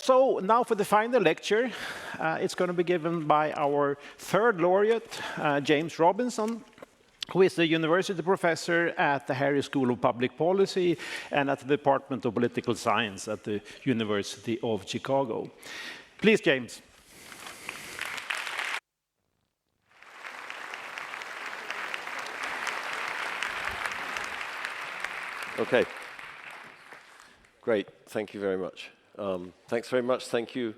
So now for the final lecture, it's going to be given by our third laureate, James Robinson, who is a university professor at the Harris School of Public Policy and at the Department of Political Science at the University of Chicago. Please, James. Okay. Great. Thank you very much. Thanks very much. Thank you.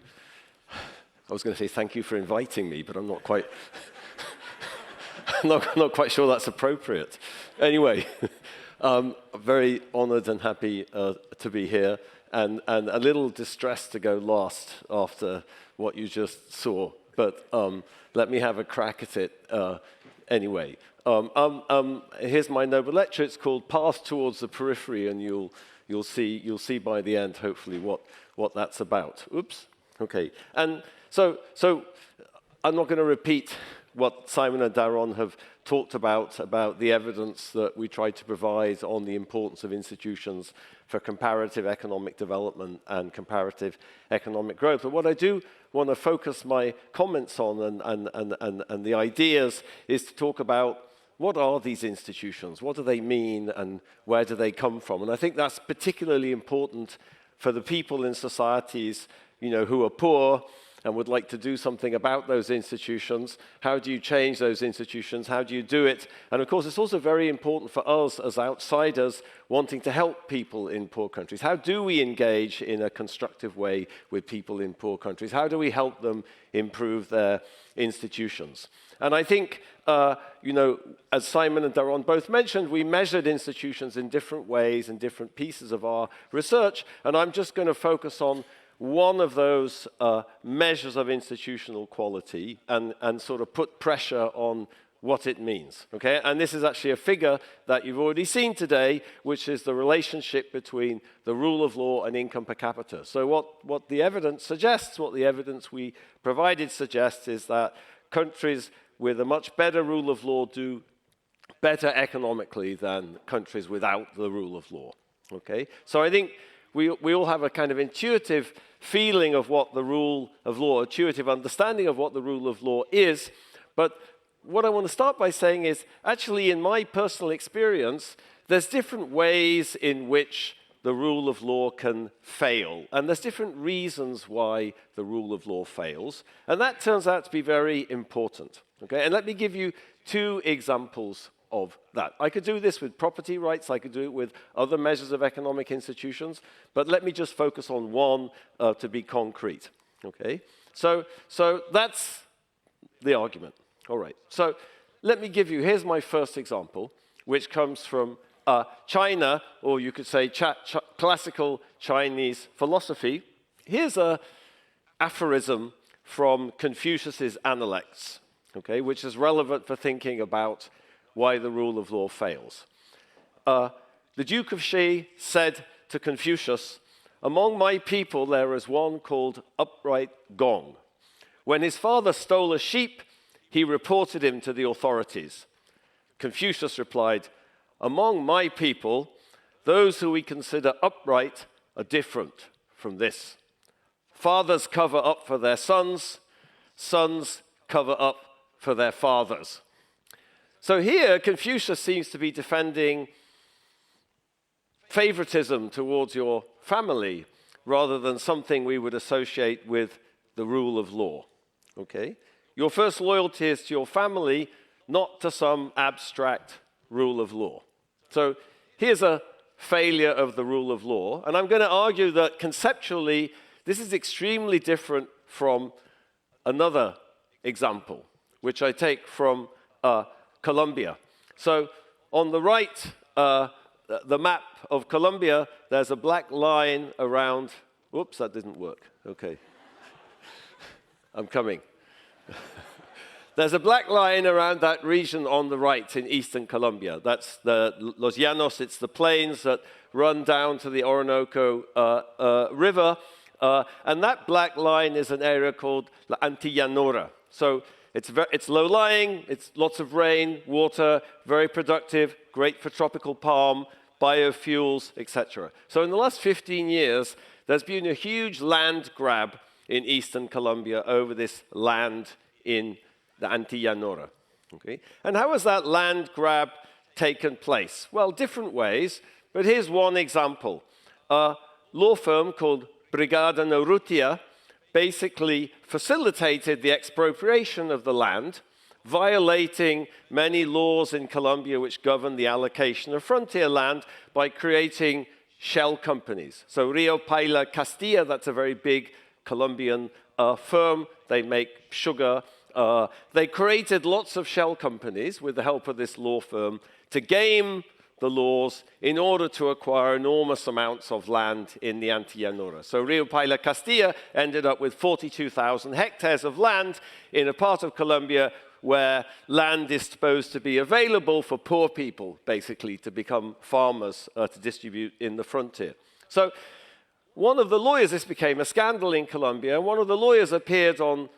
I was going to say thank you for inviting me, but I'm not quite not quite sure that's appropriate. Anyway, I'm very honored and happy to be here, and a little distressed to go last after what you just saw. But let me have a crack at it anyway. Here's my Nobel lecture. It's called Path Towards the Periphery, and you'll see by the end, hopefully, what that's about. Oops. Okay. And so I'm not going to repeat what Simon and Daron have talked about the evidence that we try to provide on the importance of institutions for comparative economic development and comparative economic growth. But what I do want to focus my comments on and the ideas is to talk about what are these institutions, what do they mean, and where do they come from? And I think that's particularly important for the people in societies, who are poor and would like to do something about those institutions. How do you change those institutions? How do you do it? And of course, it's also very important for us as outsiders wanting to help people in poor countries. How do we engage in a constructive way with people in poor countries? How do we help them improve their institutions? And I think, as Simon and Daron both mentioned, we measured institutions in different ways in different pieces of our research, and I'm just going to focus on one of those measures of institutional quality and sort of put pressure on what it means, okay? And this is actually a figure that you've already seen today, which is the relationship between the rule of law and income per capita. So what the evidence suggests, what the evidence we provided suggests, is that countries with a much better rule of law do better economically than countries without the rule of law, okay? So I think we all have a kind of intuitive feeling of what the rule of law, intuitive understanding of what the rule of law is. But what I want to start by saying is, actually, in my personal experience, there's different ways in which the rule of law can fail. And there's different reasons why the rule of law fails. And that turns out to be very important, okay? And let me give you two examples of that. I could do this with property rights, I could do it with other measures of economic institutions, but let me just focus on one to be concrete, okay? So that's the argument. All right, so let me give you, here's my first example, which comes from China, or you could say classical Chinese philosophy. Here's an aphorism from Confucius's Analects, okay, which is relevant for thinking about why the rule of law fails. The Duke of Shi said to Confucius, "Among my people there is one called Upright Gong. When his father stole a sheep, he reported him to the authorities." Confucius replied, "Among my people, those who we consider upright are different from this. Fathers cover up for their sons, sons cover up for their fathers." So here, Confucius seems to be defending favoritism towards your family rather than something we would associate with the rule of law, okay? Your first loyalty is to your family, not to some abstract rule of law. So here's a failure of the rule of law, and I'm going to argue that conceptually, this is extremely different from another example, which I take from Colombia. So on the right, the map of Colombia, there's a black line around, whoops, that didn't work, okay. I'm coming. There's a black line around that region on the right in eastern Colombia. That's the Los Llanos, it's the plains that run down to the Orinoco River. And that black line is an area called La Antillanora. So it's low-lying, it's lots of rain, water, very productive, great for tropical palm, biofuels, etc. So in the last 15 years, There's been a huge land grab in eastern Colombia over this land in the Antillanora. Okay? And how has that land grab taken place? Well, different ways, but here's one example. A law firm called Brigada Norrutia basically facilitated the expropriation of the land, violating many laws in Colombia which govern the allocation of frontier land by creating shell companies. So Rio Paila Castilla, that's a very big Colombian firm. They make sugar. They created lots of shell companies with the help of this law firm to game the laws in order to acquire enormous amounts of land in the Antillanora. So Rio Paila Castilla ended up with 42,000 hectares of land in a part of Colombia where land is supposed to be available for poor people, basically, to become farmers to distribute in the frontier. So one of the lawyers, this became a scandal in Colombia, and one of the lawyers appeared on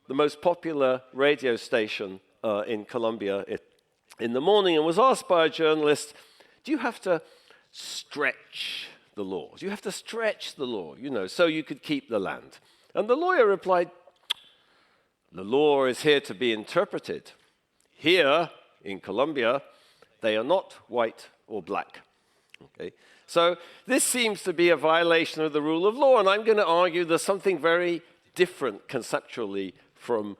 the most popular radio station in Colombia in the morning and was asked by a journalist, do you have to stretch the law? Do you have to stretch the law, so you could keep the land? And the lawyer replied, the law is here to be interpreted. Here, in Colombia, they are not white or black. Okay? So this seems to be a violation of the rule of law, and I'm going to argue there's something very different conceptually from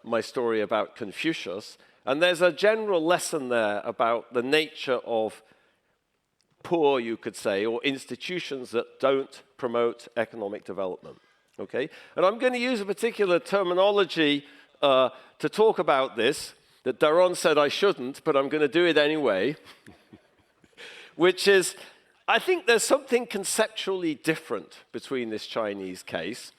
my story about Confucius, and there's a general lesson there about the nature of poor, you could say, or institutions that don't promote economic development. Okay? And I'm going to use a particular terminology to talk about this that Daron said I shouldn't, but I'm going to do it anyway, which is, I think there's something conceptually different between this Chinese case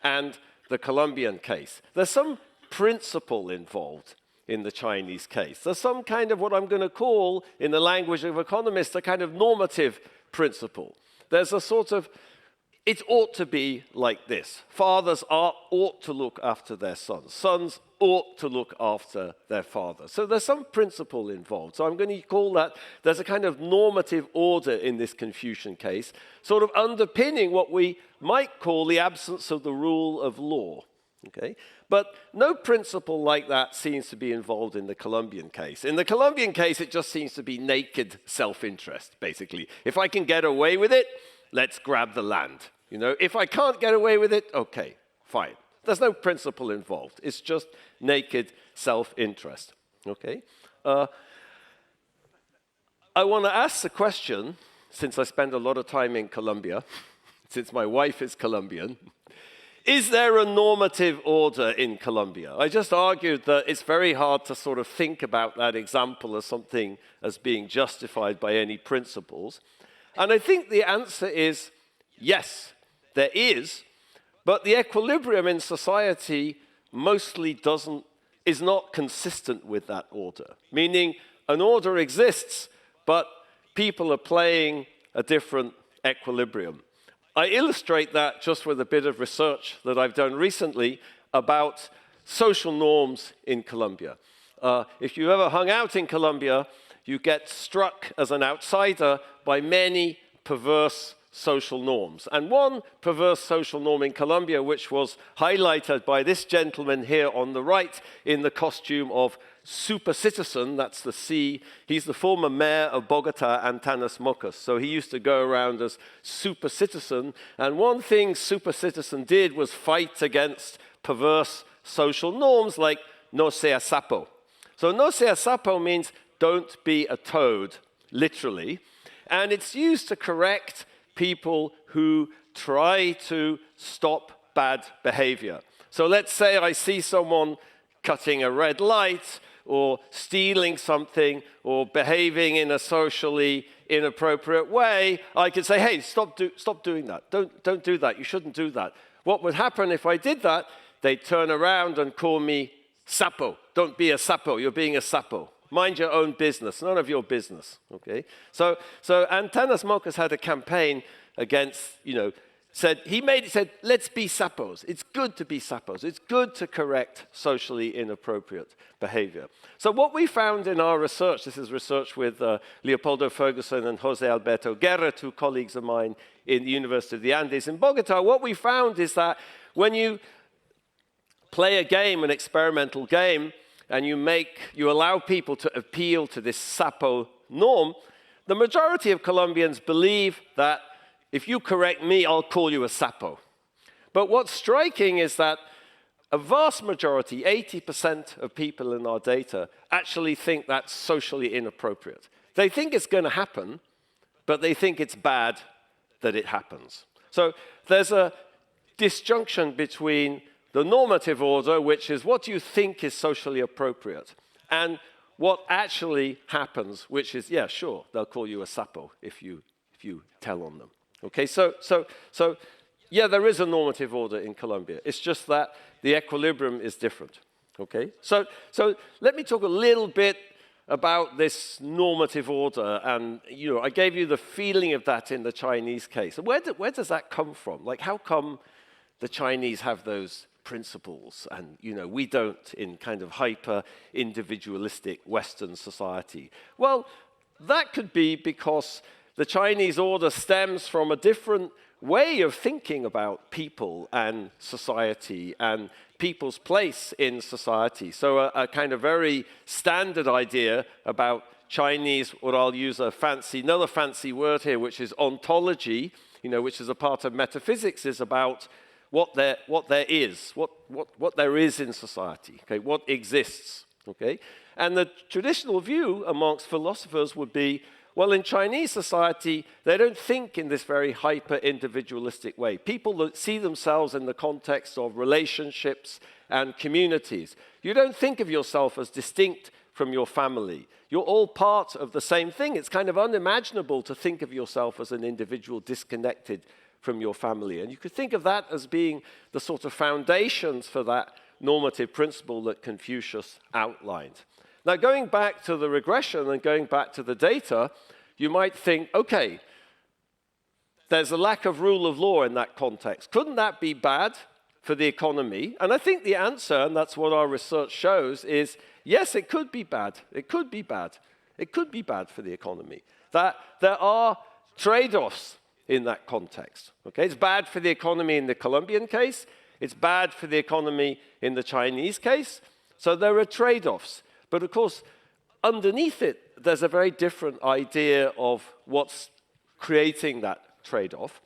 and the Colombian case. There's some principle involved in the Chinese case. There's some kind of what I'm going to call, in the language of economists, a kind of normative principle. There's a sort of, it ought to be like this. Fathers ought to look after their sons. Sons ought to look after their fathers. So there's some principle involved. So I'm going to call that, there's a kind of normative order in this Confucian case, sort of underpinning what we might call the absence of the rule of law. Okay? But no principle like that seems to be involved in the Colombian case. In the Colombian case, it just seems to be naked self-interest, basically. If I can get away with it, let's grab the land. If I can't get away with it, okay, fine. There's no principle involved. It's just naked self-interest. Okay? I want to ask the question, since I spend a lot of time in Colombia, since my wife is Colombian, is there a normative order in Colombia? I just argued that it's very hard to sort of think about that example as something as being justified by any principles. And I think the answer is yes, there is, but the equilibrium in society mostly is not consistent with that order. Meaning an order exists, but people are playing a different equilibrium. I illustrate that just with a bit of research that I've done recently about social norms in Colombia. If you ever hung out in Colombia, you get struck as an outsider by many perverse social norms. And one perverse social norm in Colombia, which was highlighted by this gentleman here on the right in the costume of super citizen, that's the C. He's the former mayor of Bogota, Antanas Mocus. So he used to go around as super citizen. And one thing super citizen did was fight against perverse social norms like no sea sapo. So no sea sapo means don't be a toad, literally. And it's used to correct people who try to stop bad behavior. So let's say I see someone cutting a red light or stealing something or behaving in a socially inappropriate way. I could say, hey, stop doing that. Don't do that. You shouldn't do that. What would happen if I did that? They'd turn around and call me sapo. Don't be a sapo. You're being a sapo. Mind your own business, none of your business, okay? So Antanas Mocus had a campaign against, said, let's be sapos. It's good to be sapos. It's good to correct socially inappropriate behavior. So what we found in our research, this is research with Leopoldo Ferguson and Jose Alberto Guerra, two colleagues of mine in the University of the Andes in Bogota, what we found is that when you play a game, an experimental game, and you allow people to appeal to this sapo norm, the majority of Colombians believe that if you correct me, I'll call you a sapo. But what's striking is that a vast majority, 80% of people in our data, actually think that's socially inappropriate. They think it's going to happen, but they think it's bad that it happens. So there's a disjunction between the normative order, which is what you think is socially appropriate, and what actually happens, which is, yeah, sure, they'll call you a sapo if you tell on them. Okay, so yeah, there is a normative order in Colombia. It's just that the equilibrium is different. Okay, so let me talk a little bit about this normative order, and I gave you the feeling of that in the Chinese case. Where does that come from? Like, how come the Chinese have those principles, and we don't in kind of hyper-individualistic Western society? Well, that could be because the Chinese order stems from a different way of thinking about people and society and people's place in society. So a kind of very standard idea about Chinese, what I'll use another fancy word here, which is ontology, which is a part of metaphysics, is about what there is, what there is in society, okay, what exists, okay? And the traditional view amongst philosophers would be, well, in Chinese society, they don't think in this very hyper-individualistic way. People see themselves in the context of relationships and communities. You don't think of yourself as distinct from your family. You're all part of the same thing. It's kind of unimaginable to think of yourself as an individual disconnected from your family. And you could think of that as being the sort of foundations for that normative principle that Confucius outlined. Now, going back to the regression and going back to the data, you might think, okay, there's a lack of rule of law in that context. Couldn't that be bad for the economy? And I think the answer, and that's what our research shows, is yes, it could be bad. It could be bad. It could be bad for the economy. That there are trade-offs in that context. Okay? It's bad for the economy in the Colombian case. It's bad for the economy in the Chinese case. So there are trade-offs. But of course, underneath it, there's a very different idea of what's creating that trade-off.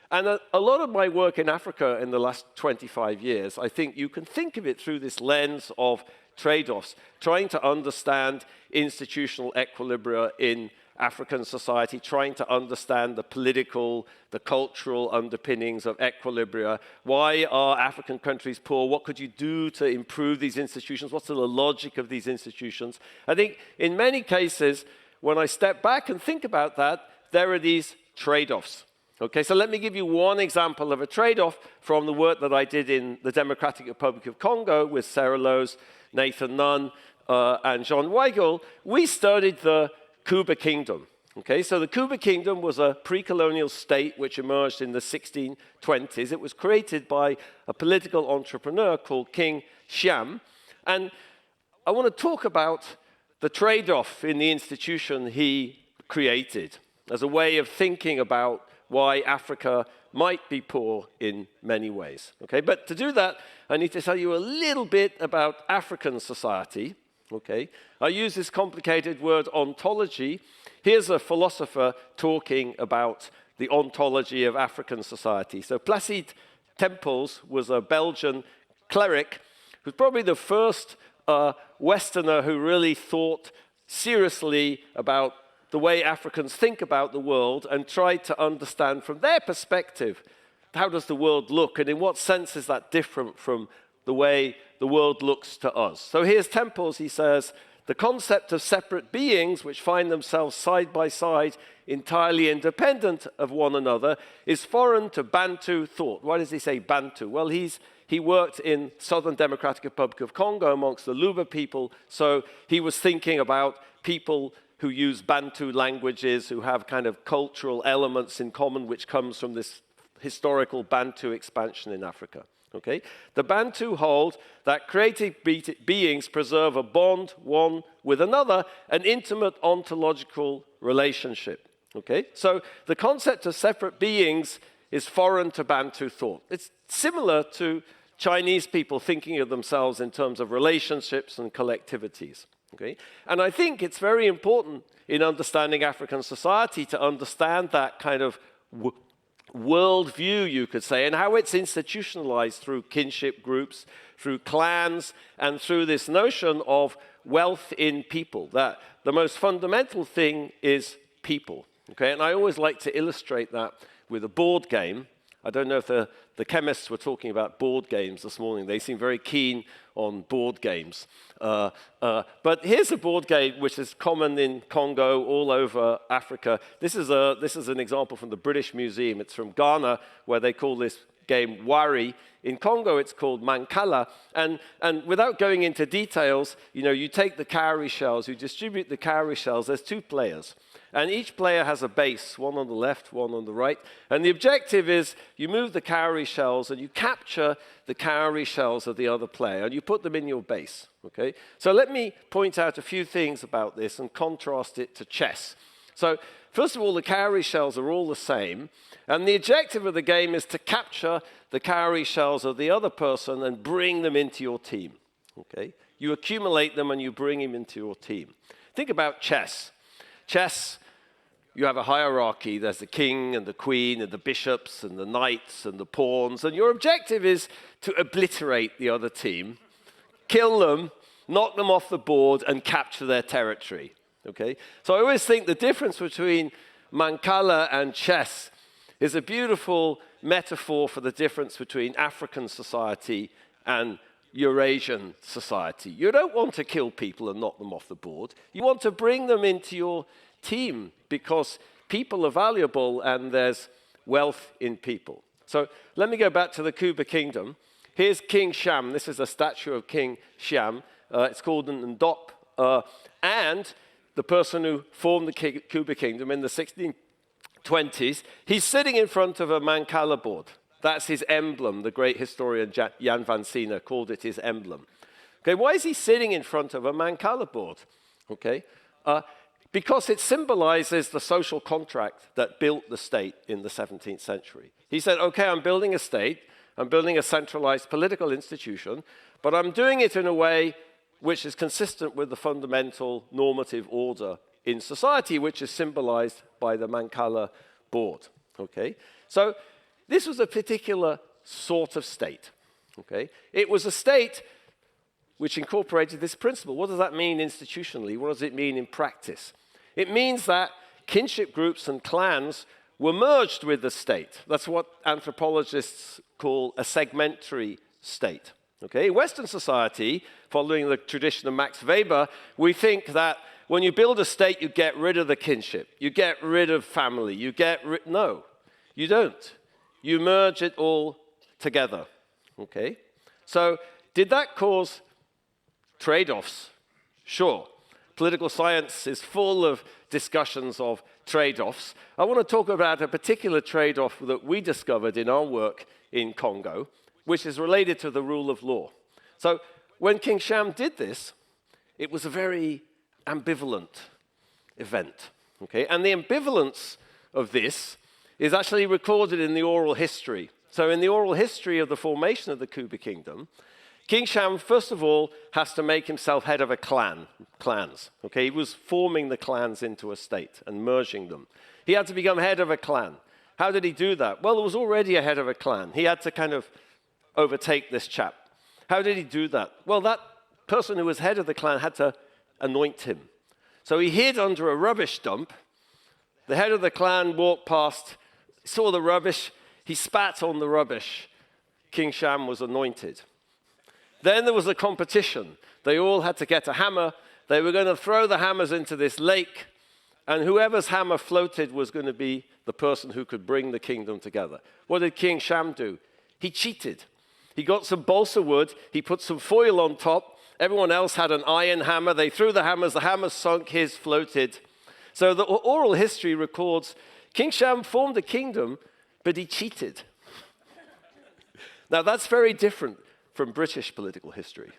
And a lot of my work in Africa in the last 25 years, I think you can think of it through this lens of trade-offs, trying to understand institutional equilibria in African society, trying to understand the political, the cultural underpinnings of equilibria. Why are African countries poor? What could you do to improve these institutions? What's the logic of these institutions? I think in many cases, when I step back and think about that, there are these trade-offs. Okay, so let me give you one example of a trade-off from the work that I did in the Democratic Republic of Congo with Sarah Lowe's, Nathan Nunn, and Jean Weigel. We studied the Kuba Kingdom. Okay, so the Kuba Kingdom was a pre-colonial state which emerged in the 1620s. It was created by a political entrepreneur called King Xiam. And I want to talk about the trade-off in the institution he created as a way of thinking about why Africa might be poor in many ways. Okay, but to do that, I need to tell you a little bit about African society. Okay, I use this complicated word ontology. Here's a philosopher talking about the ontology of African society. So Placide Tempels was a Belgian cleric who was probably the first Westerner who really thought seriously about the way Africans think about the world and tried to understand from their perspective, how does the world look, and in what sense is that different from the way the world looks to us. So here's Temples, he says, the concept of separate beings which find themselves side by side, entirely independent of one another, is foreign to Bantu thought. Why does he say Bantu? Well, he worked in Southern Democratic Republic of Congo amongst the Luba people, so he was thinking about people who use Bantu languages, who have kind of cultural elements in common, which comes from this historical Bantu expansion in Africa. Okay? The Bantu hold that creative beings preserve a bond one with another, an intimate ontological relationship. Okay? So the concept of separate beings is foreign to Bantu thought. It's similar to Chinese people thinking of themselves in terms of relationships and collectivities. Okay? And I think it's very important in understanding African society to understand that kind of worldview, you could say, and how it's institutionalized through kinship groups, through clans, and through this notion of wealth in people, that the most fundamental thing is people. Okay? And I always like to illustrate that with a board game. I don't know if the chemists were talking about board games this morning. They seem very keen on board games. But here's a board game which is common in Congo, all over Africa. This is an example from the British Museum. It's from Ghana, where they call this game Wari. In Congo, it's called Mancala. And without going into details, you take the cowrie shells, you distribute the cowrie shells. There's 2 players. And each player has a base, one on the left, one on the right. And the objective is you move the cowrie shells and you capture the cowrie shells of the other player and you put them in your base. Okay? So let me point out a few things about this and contrast it to chess. So first of all, the cowrie shells are all the same. And the objective of the game is to capture the cowrie shells of the other person and bring them into your team. Okay? You accumulate them and you bring them into your team. Think about chess. Chess, you have a hierarchy. There's the king and the queen and the bishops and the knights and the pawns. And your objective is to obliterate the other team, kill them, knock them off the board, and capture their territory. Okay? So I always think the difference between Mancala and chess is a beautiful metaphor for the difference between African society and Eurasian society. You don't want to kill people and knock them off the board. You want to bring them into your team because people are valuable and there's wealth in people. So let me go back to the Kuba kingdom. Here's King Sham. This is a statue of King Sham. It's called an Ndop. And the person who formed the Kuba kingdom in the 1620s, he's sitting in front of a Mancala board. That's his emblem. The great historian Jan van Sina called it his emblem. Okay, why is he sitting in front of a Mancala board? Okay, because it symbolizes the social contract that built the state in the 17th century. He said, okay, I'm building a state, I'm building a centralized political institution, but I'm doing it in a way which is consistent with the fundamental normative order in society, which is symbolized by the Mancala board. Okay, so this was a particular sort of state. Okay, it was a state which incorporated this principle. What does that mean institutionally? What does it mean in practice? It means that kinship groups and clans were merged with the state. That's what anthropologists call a segmentary state. Okay? In Western society, following the tradition of Max Weber, we think that when you build a state, you get rid of the kinship. You get rid of family. No, you don't. You merge it all together. Okay? So did that cause trade-offs? Sure. Political science is full of discussions of trade-offs. I want to talk about a particular trade-off that we discovered in our work in Congo, which is related to the rule of law. So when King Sham did this, it was a very ambivalent event. Okay? And the ambivalence of this is actually recorded in the oral history. So in the oral history of the formation of the Kuba kingdom, King Sham, first of all, has to make himself head of a clans. Okay? He was forming the clans into a state and merging them. He had to become head of a clan. How did he do that? Well, there was already a head of a clan. He had to kind of overtake this chap. How did he do that? Well, that person who was head of the clan had to anoint him. So he hid under a rubbish dump. The head of the clan walked past, saw the rubbish, he spat on the rubbish. King Sham was anointed. Then there was a competition. They all had to get a hammer. They were going to throw the hammers into this lake, and whoever's hammer floated was going to be the person who could bring the kingdom together. What did King Sham do? He cheated. He got some balsa wood, he put some foil on top. Everyone else had an iron hammer. They threw the hammers sunk, his floated. So the oral history records King Sham formed a kingdom, but he cheated. Now, that's very different from British political history.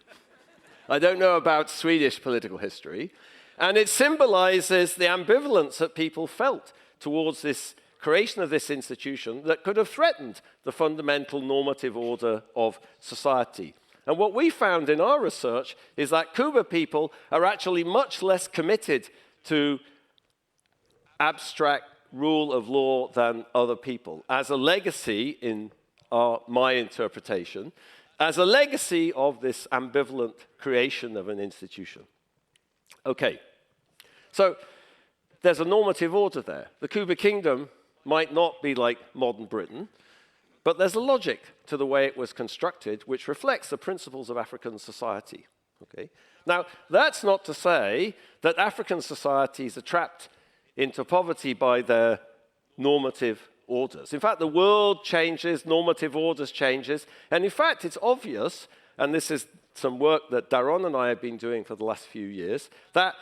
I don't know about Swedish political history. And it symbolizes the ambivalence that people felt towards this creation of this institution that could have threatened the fundamental normative order of society. And what we found in our research is that Cuba people are actually much less committed to abstract rule of law than other people, as a legacy, in my interpretation, as a legacy of this ambivalent creation of an institution. Okay, so there's a normative order there. The Cuba Kingdom might not be like modern Britain, but there's a logic to the way it was constructed which reflects the principles of African society. Okay? Now, that's not to say that African societies are trapped into poverty by their normative orders. In fact, the world changes, normative orders changes, and in fact, it's obvious, and this is some work that Daron and I have been doing for the last few years, that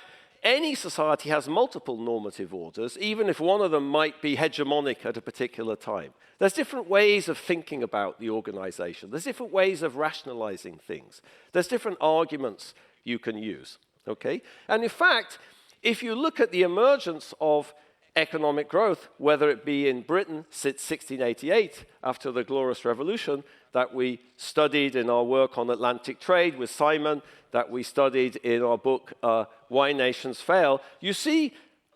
any society has multiple normative orders, even if one of them might be hegemonic at a particular time. There's different ways of thinking about the organization. There's different ways of rationalizing things. There's different arguments you can use, okay? And in fact, if you look at the emergence of economic growth, whether it be in Britain since 1688, after the Glorious Revolution, that we studied in our work on Atlantic trade with Simon, that we studied in our book, Why Nations Fail, you see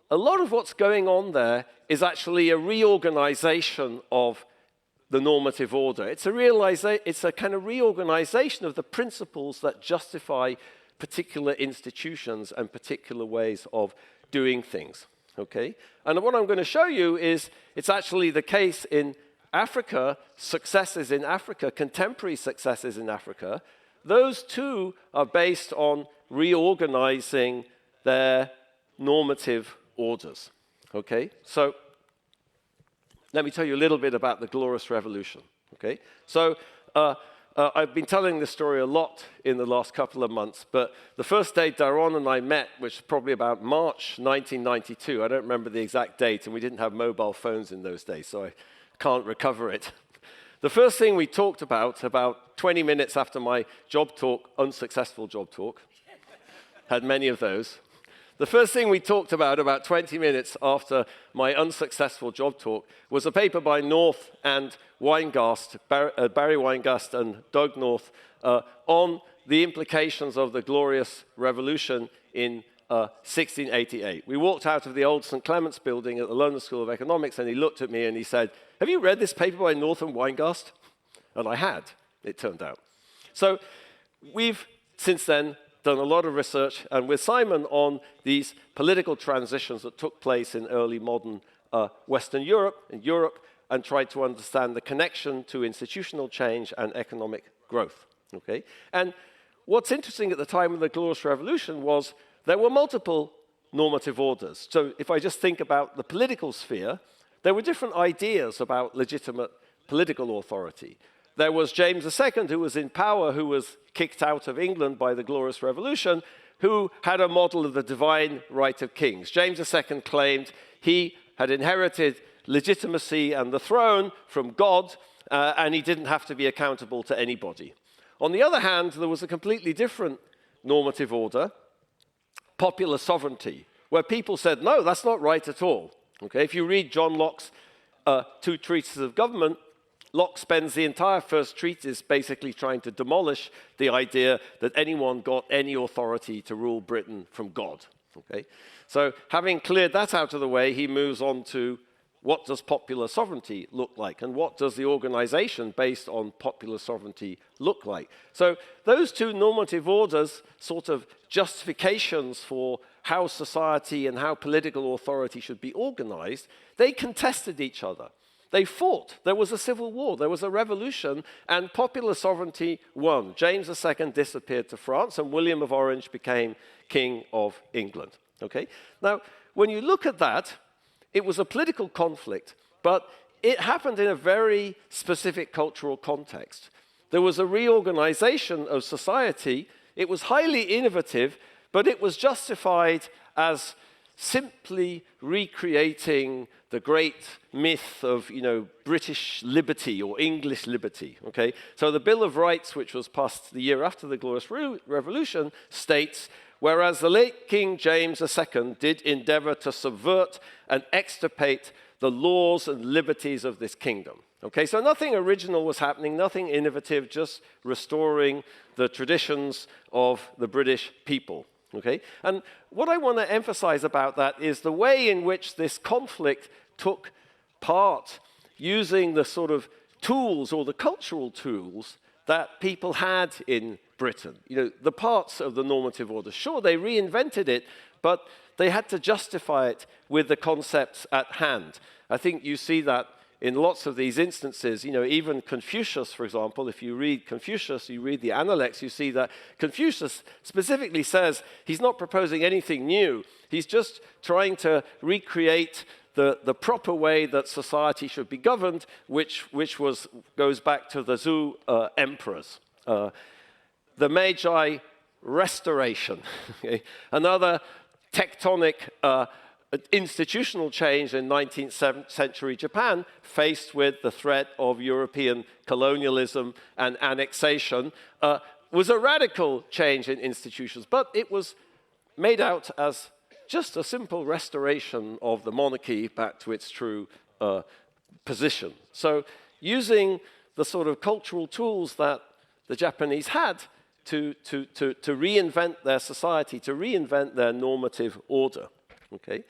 a lot of what's going on there is actually a reorganization of the normative order. It's a kind of reorganization of the principles that justify particular institutions and particular ways of doing things. Okay? And what I'm going to show you is it's actually the case in Africa, successes in Africa, contemporary successes in Africa. Those too are based on reorganizing their normative orders. Okay? So let me tell you a little bit about the Glorious Revolution. Okay? So I've been telling this story a lot in the last couple of months, but the first day Daron and I met, which was probably about March 1992, I don't remember the exact date, and we didn't have mobile phones in those days, so I can't recover it. The first thing we talked about 20 minutes after my job talk, unsuccessful job talk, had many of those. The first thing we talked about 20 minutes after my unsuccessful job talk, was a paper by North and Weingast, Barry Weingast and Doug North, on the implications of the Glorious Revolution in 1688. We walked out of the old St. Clement's building at the London School of Economics, and he looked at me and he said, "Have you read this paper by North and Weingast?" And I had, it turned out. So we've, since then, done a lot of research, and with Simon on these political transitions that took place in early modern Western Europe, and tried to understand the connection to institutional change and economic growth. Okay? And what's interesting at the time of the Glorious Revolution was there were multiple normative orders. So if I just think about the political sphere, there were different ideas about legitimate political authority. There was James II, who was in power, who was kicked out of England by the Glorious Revolution, who had a model of the divine right of kings. James II claimed he had inherited legitimacy and the throne from God, and he didn't have to be accountable to anybody. On the other hand, there was a completely different normative order, popular sovereignty, where people said, no, that's not right at all. Okay? If you read John Locke's two treatises of government, Locke spends the entire first treatise basically trying to demolish the idea that anyone got any authority to rule Britain from God. Okay? So having cleared that out of the way, he moves on to what does popular sovereignty look like, and what does the organization based on popular sovereignty look like? So those two normative orders, sort of justifications for how society and how political authority should be organized, they contested each other. They fought. There was a civil war. There was a revolution, and popular sovereignty won. James II disappeared to France, and William of Orange became King of England. Okay? Now, when you look at that, it was a political conflict, but it happened in a very specific cultural context. There was a reorganization of society. It was highly innovative, but it was justified as simply recreating the great myth of, British liberty or English liberty, okay? So the Bill of Rights, which was passed the year after the Glorious Revolution, states, whereas the late King James II did endeavor to subvert and extirpate the laws and liberties of this kingdom. Okay, so nothing original was happening, nothing innovative, just restoring the traditions of the British people. Okay, and what I want to emphasize about that is the way in which this conflict took part, using the sort of tools or the cultural tools that people had in Britain. The parts of the normative order. Sure, they reinvented it, but they had to justify it with the concepts at hand. I think you see that in lots of these instances. Even Confucius, for example, if you read Confucius, you read the Analects, you see that Confucius specifically says he's not proposing anything new. He's just trying to recreate the proper way that society should be governed, which goes back to the Zhou emperors. The Meiji Restoration, okay? Another tectonic institutional change in 19th century Japan, faced with the threat of European colonialism and annexation, was a radical change in institutions, but it was made out as just a simple restoration of the monarchy back to its true position. So using the sort of cultural tools that the Japanese had to reinvent their society, to reinvent their normative order. Okay?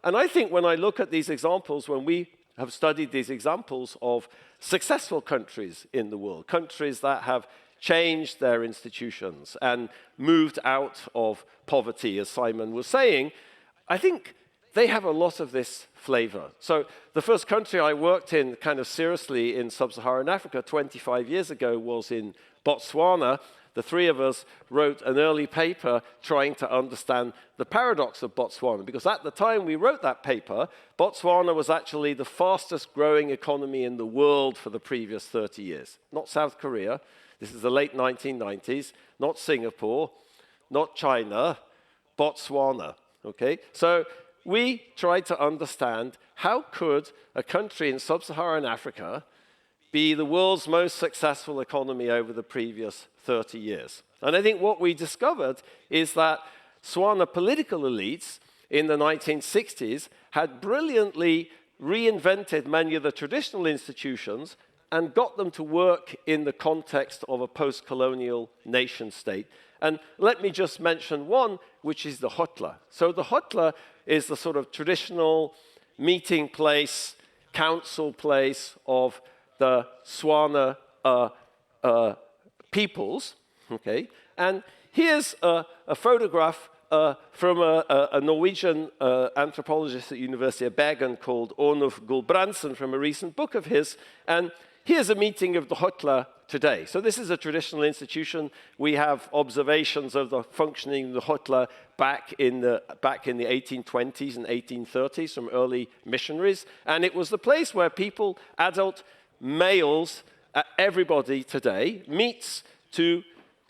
And I think when I look at these examples, when we have studied these examples of successful countries in the world, countries that have changed their institutions and moved out of poverty, as Simon was saying, I think they have a lot of this flavor. So the first country I worked in kind of seriously in sub-Saharan Africa 25 years ago was in Botswana. The three of us wrote an early paper trying to understand the paradox of Botswana, because at the time we wrote that paper, Botswana was actually the fastest growing economy in the world for the previous 30 years. Not South Korea, this is the late 1990s, not Singapore, not China, Botswana, okay? So we tried to understand how could a country in sub-Saharan Africa be the world's most successful economy over the previous 30 years. And I think what we discovered is that Swana political elites in the 1960s had brilliantly reinvented many of the traditional institutions and got them to work in the context of a post-colonial nation state. And let me just mention one, which is the hotla. So the hotla is the sort of traditional meeting place, council place of the Swana peoples, okay? And here's a photograph from a Norwegian anthropologist at the University of Bergen called Ornulf Gulbrandsen from a recent book of his. And here's a meeting of the hotla today. So this is a traditional institution. We have observations of the functioning of the hotla back in the 1820s and 1830s from early missionaries. And it was the place where people, adult males, everybody today meets to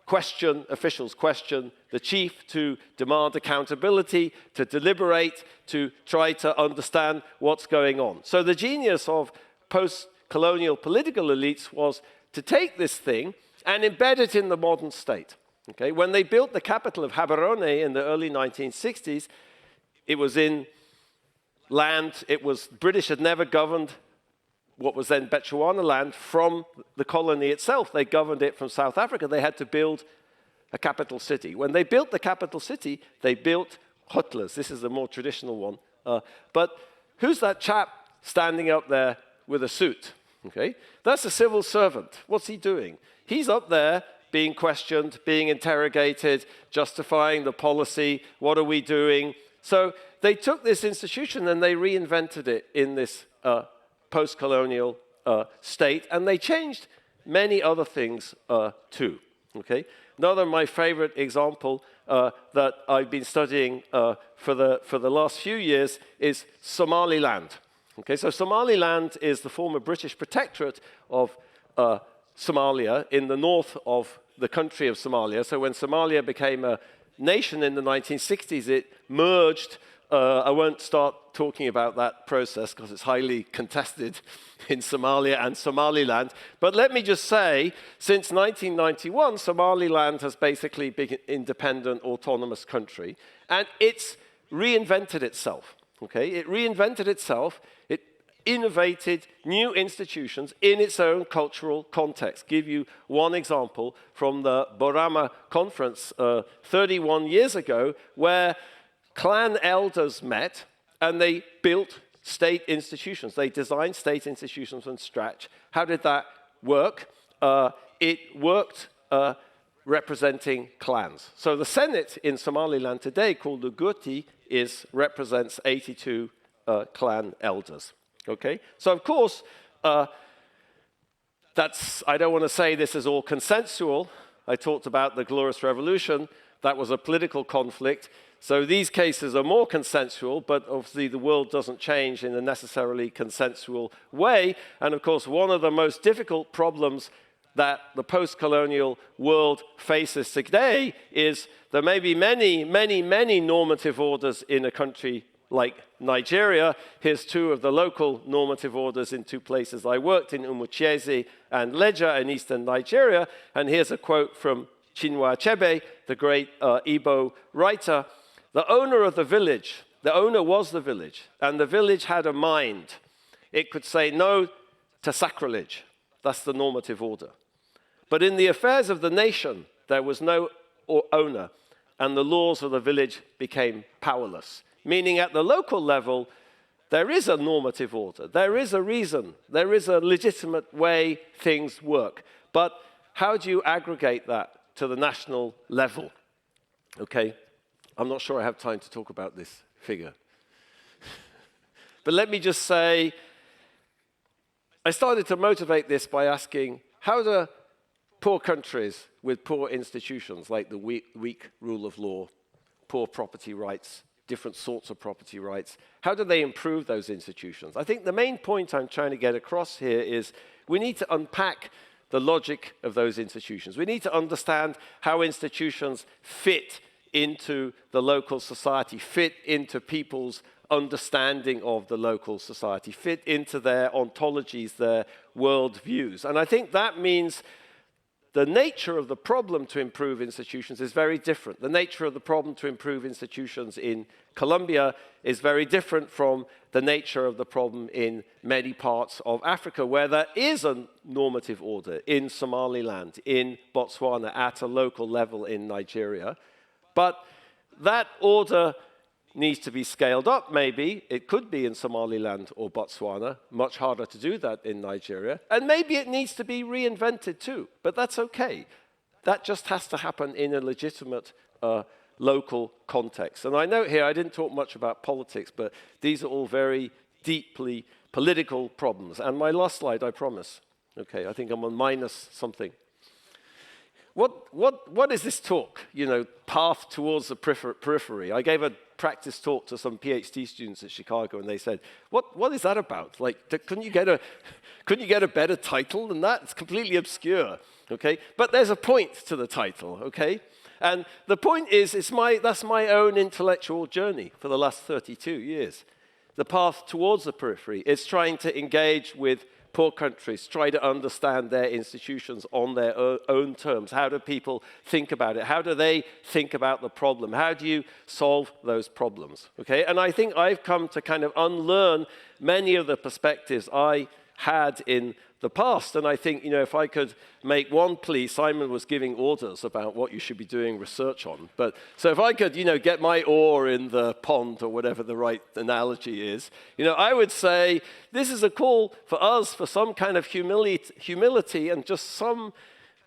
question officials, question the chief, to demand accountability, to deliberate, to try to understand what's going on. So the genius of post-colonial political elites was to take this thing and embed it in the modern state. Okay? When they built the capital of Gaborone in the early 1960s, it was in land, British had never governed what was then Bechuanaland from the colony itself. They governed it from South Africa. They had to build a capital city. When they built the capital city, they built hotlas. This is a more traditional one. But who's that chap standing up there with a suit? Okay? That's a civil servant. What's he doing? He's up there being questioned, being interrogated, justifying the policy. What are we doing? So they took this institution and they reinvented it in this post-colonial state, and they changed many other things too. Okay? Another of my favorite example that I've been studying for the last few years is Somaliland. Okay, so Somaliland is the former British protectorate of Somalia in the north of the country of Somalia. So when Somalia became a nation in the 1960s, it merged I won't start talking about that process because it's highly contested in Somalia and Somaliland. But let me just say, since 1991, Somaliland has basically been an independent, autonomous country, and it's reinvented itself. Okay? It reinvented itself. It innovated new institutions in its own cultural context. Give you one example from the Borama conference 31 years ago, where clan elders met and they built state institutions. They designed state institutions from scratch. How did that work? It worked representing clans. So the Senate in Somaliland today, called the Guti, represents 82 clan elders. Okay? So of course, I don't want to say this is all consensual. I talked about the Glorious Revolution. That was a political conflict. So these cases are more consensual, but obviously the world doesn't change in a necessarily consensual way. And of course, one of the most difficult problems that the post-colonial world faces today is there may be many normative orders in a country like Nigeria. Here's two of the local normative orders in two places I worked, in Umuchese and Leja in eastern Nigeria. And here's a quote from Chinua Achebe, the great Igbo writer. The owner of the village, the owner was the village, and the village had a mind. It could say no to sacrilege. That's the normative order. But in the affairs of the nation, there was no owner, and the laws of the village became powerless. Meaning at the local level, there is a normative order. There is a reason. There is a legitimate way things work. But how do you aggregate that to the national level? Okay, I'm not sure I have time to talk about this figure. But let me just say, I started to motivate this by asking, how do poor countries with poor institutions, like the weak rule of law, poor property rights, different sorts of property rights, how do they improve those institutions? I think the main point I'm trying to get across here is we need to unpack the logic of those institutions. We need to understand how institutions fit into the local society, fit into people's understanding of the local society, fit into their ontologies, their worldviews. And I think that means the nature of the problem to improve institutions is very different. The nature of the problem to improve institutions in Colombia is very different from the nature of the problem in many parts of Africa, where there is a normative order in Somaliland, in Botswana, at a local level in Nigeria. But that order needs to be scaled up, maybe. It could be in Somaliland or Botswana. Much harder to do that in Nigeria. And maybe it needs to be reinvented too. But that's okay. That just has to happen in a legitimate local context. And I note here, I didn't talk much about politics, but these are all very deeply political problems. And my last slide, I promise. Okay, I think I'm on minus something. What is this talk? You know, path towards the periphery. I gave a practice talk to some PhD students at Chicago, and they said, "What is that about? Like, couldn't you get a better title than that? It's completely obscure." Okay, but there's a point to the title. Okay, and the point is, that's my own intellectual journey for the last 32 years. The path towards the periphery is trying to engage with poor countries, try to understand their institutions on their own terms. How do people think about it? How do they think about the problem? How do you solve those problems? Okay, and I think I've come to kind of unlearn many of the perspectives I had in the past. And I think, you know, if I could make one plea, Simon was giving orders about what you should be doing research on. But so if I could, you know, get my oar in the pond or whatever the right analogy is, you know, I would say this is a call for us for some kind of humility and just some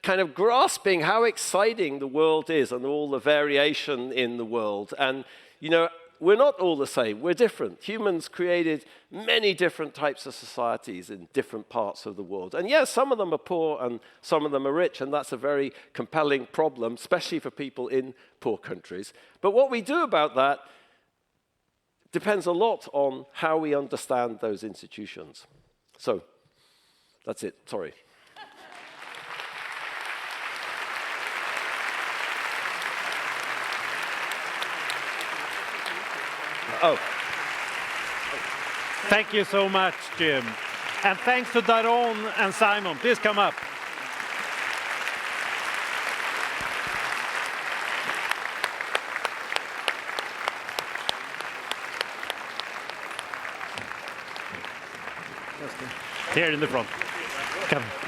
kind of grasping how exciting the world is and all the variation in the world. And, you know, we're not all the same. We're different. Humans created many different types of societies in different parts of the world. And yes, some of them are poor and some of them are rich, and that's a very compelling problem, especially for people in poor countries. But what we do about that depends a lot on how we understand those institutions. So that's it. Sorry. Oh. Thank you so much, Jim. And thanks to Daron and Simon. Please come up. Here in the front. Come.